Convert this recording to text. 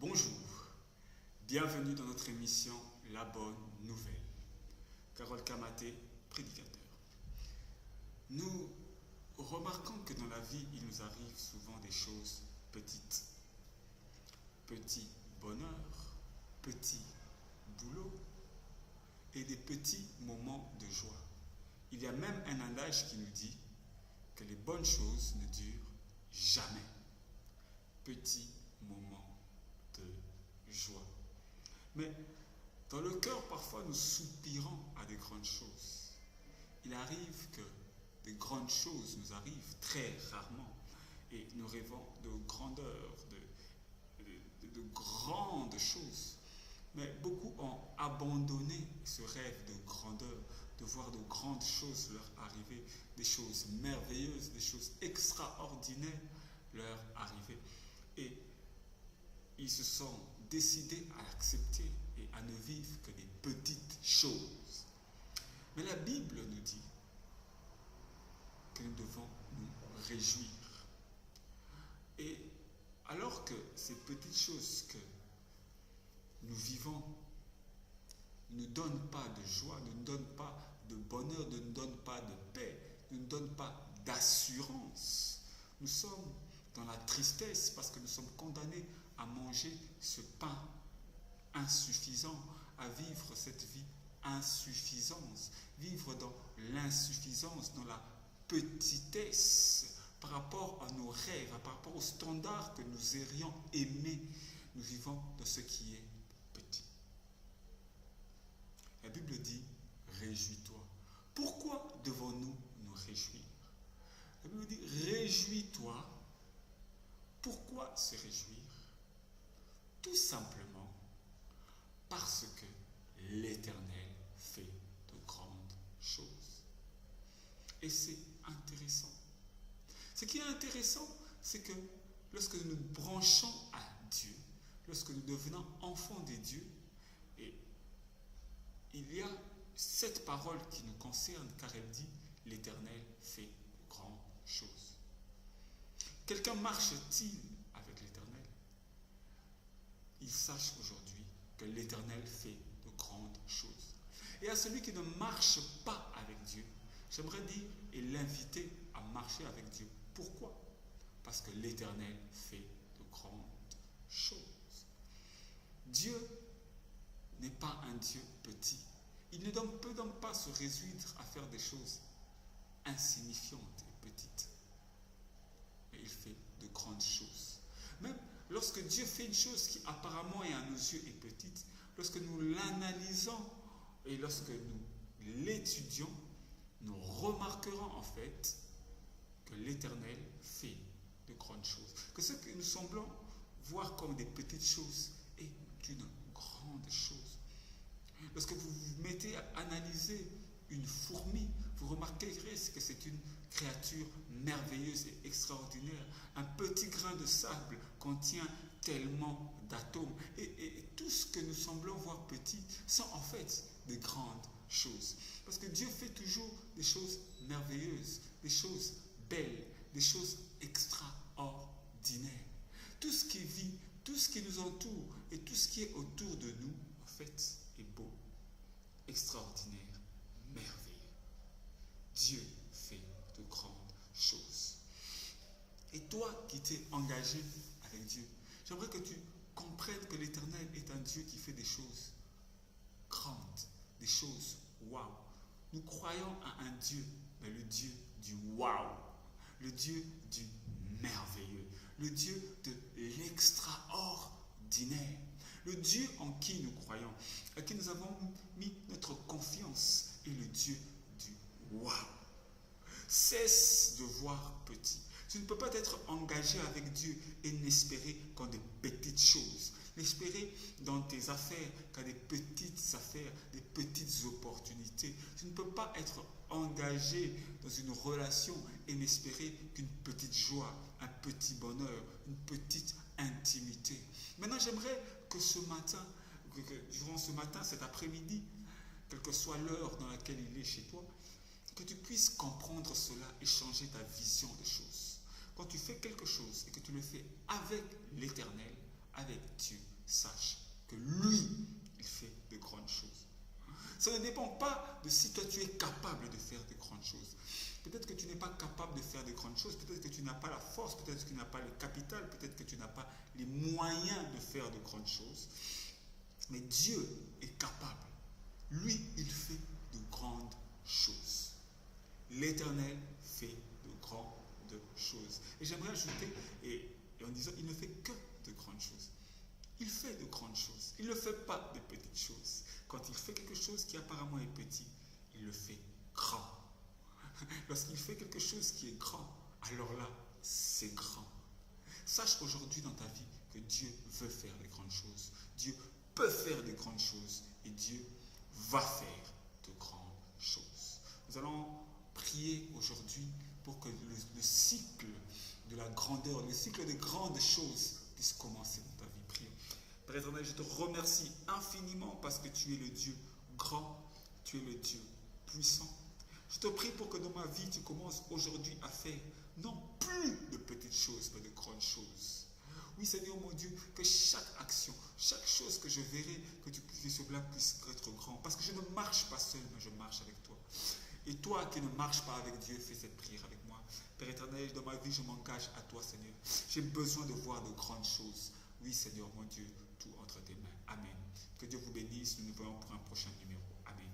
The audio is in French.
Bonjour, bienvenue dans notre émission La Bonne Nouvelle. Carole Kamaté, prédicateur. Nous remarquons que dans la vie, il nous arrive souvent des choses petites. Petit bonheur, petit boulot et des petits moments de joie. Il y a même un adage qui nous dit que les bonnes choses ne durent jamais. Petit moment de joie. Mais dans le cœur, parfois, nous soupirons à des grandes choses. Il arrive que des grandes choses nous arrivent très rarement et nous rêvons de grandeur, de grandes choses. Mais beaucoup ont abandonné ce rêve de grandeur, de voir de grandes choses leur arriver, des choses merveilleuses, des choses extraordinaires leur arriver. Et ils se sont décidés à accepter et à ne vivre que des petites choses. Mais la Bible nous dit que nous devons nous réjouir. Et alors que ces petites choses que nous vivons ne nous donnent pas de joie, ne nous donnent pas de bonheur, ne nous donnent pas de paix, ne nous donnent pas d'assurance, nous sommes dans la tristesse parce que nous sommes condamnés à manger ce pain insuffisant, à vivre cette vie insuffisante, vivre dans l'insuffisance, dans la petitesse par rapport à nos rêves, par rapport aux standards que nous aurions aimés. Nous vivons dans ce qui est petit. La Bible dit « Réjouis-toi ». Pourquoi devons-nous nous réjouir? La Bible dit « Réjouis-toi ». Pourquoi se réjouir? Tout simplement parce que l'Éternel fait de grandes choses. Et c'est intéressant. Ce qui est intéressant, c'est que lorsque nous nous branchons à Dieu, lorsque nous devenons enfants de Dieu, et il y a cette parole qui nous concerne, car elle dit « L'Éternel fait de grandes choses ». Quelqu'un marche-t-il avec l'Éternel? Il sache aujourd'hui que l'Éternel fait de grandes choses. Et à celui qui ne marche pas avec Dieu, j'aimerais dire et l'inviter à marcher avec Dieu. Pourquoi? Parce que l'Éternel fait de grandes choses. Dieu n'est pas un Dieu petit. Il ne peut donc pas se résoudre à faire des choses insignifiantes et petites. Mais il fait de grandes choses. Même lorsque Dieu fait une chose qui apparemment et à nos yeux est petite, lorsque nous l'analysons et lorsque nous l'étudions, nous remarquerons en fait que l'Éternel fait de grandes choses. Que ce que nous semblons voir comme des petites choses est une grande chose. Lorsque vous vous mettez à analyser une fourmi, vous remarquerez que c'est une créature merveilleuse et extraordinaire. Un petit grain de sable contient tellement d'atomes. Et tout ce que nous semblons voir petit sont en fait de grandes choses. Parce que Dieu fait toujours des choses merveilleuses, des choses belles, des choses extraordinaires. Tout ce qui vit, tout ce qui nous entoure et tout ce qui est autour de nous, en fait, est beau, extraordinaire, merveilleux. Dieu fait de grandes choses. Et toi qui t'es engagé avec Dieu, j'aimerais que tu comprennes que l'Éternel est un Dieu qui fait des choses grandes, des choses waouh. Nous croyons à un Dieu, mais le Dieu du waouh, le Dieu du merveilleux, le Dieu de l'extraordinaire, le Dieu en qui nous croyons, à qui nous avons mis notre confiance, est le Dieu du waouh. Cesse de voir petit. Tu ne peux pas être engagé avec Dieu et n'espérer qu'en des petites choses. N'espérer dans tes affaires qu'à des petites affaires, des petites opportunités. Tu ne peux pas être engagé dans une relation et n'espérer qu'une petite joie, un petit bonheur, une petite intimité. Maintenant, j'aimerais que ce matin, durant ce matin, cet après-midi, quelle que soit l'heure dans laquelle il est chez toi, que tu puisses comprendre cela et changer ta vision des choses. Quand tu fais quelque chose et que tu le fais avec l'Éternel, avec Dieu, pas de si toi tu es capable de faire de grandes choses. Peut-être que tu n'es pas capable de faire de grandes choses, peut-être que tu n'as pas la force, peut-être que tu n'as pas le capital, peut-être que tu n'as pas les moyens de faire de grandes choses. Mais Dieu est capable. Lui, il fait de grandes choses. L'Éternel fait de grandes choses. Et j'aimerais ajouter, et en disant, il ne fait que de grandes choses. Il fait de grandes choses. Il ne fait pas de petites choses. Quand il fait quelque chose qui apparemment est petit, il le fait grand. Lorsqu'il fait quelque chose qui est grand, alors là, c'est grand. Sache aujourd'hui dans ta vie que Dieu veut faire de grandes choses. Dieu peut faire de grandes choses et Dieu va faire de grandes choses. Nous allons prier aujourd'hui pour que le cycle de la grandeur, le cycle de grandes choses puisse commencer dans ta vie. Prions. Père éternel, je te remercie infiniment parce que tu es le Dieu grand, tu es le Dieu puissant. Je te prie pour que dans ma vie, tu commences aujourd'hui à faire non plus de petites choses, mais de grandes choses. Oui, Seigneur mon Dieu, que chaque action, chaque chose que je verrai, que cela puisse être grand. Parce que je ne marche pas seul, mais je marche avec toi. Et toi qui ne marches pas avec Dieu, fais cette prière avec moi. Père éternel, dans ma vie, je m'engage à toi, Seigneur. J'ai besoin de voir de grandes choses. Oui, Seigneur mon Dieu, tout entre tes mains. Amen. Que Dieu vous bénisse. Nous nous voyons pour un prochain numéro. Amen.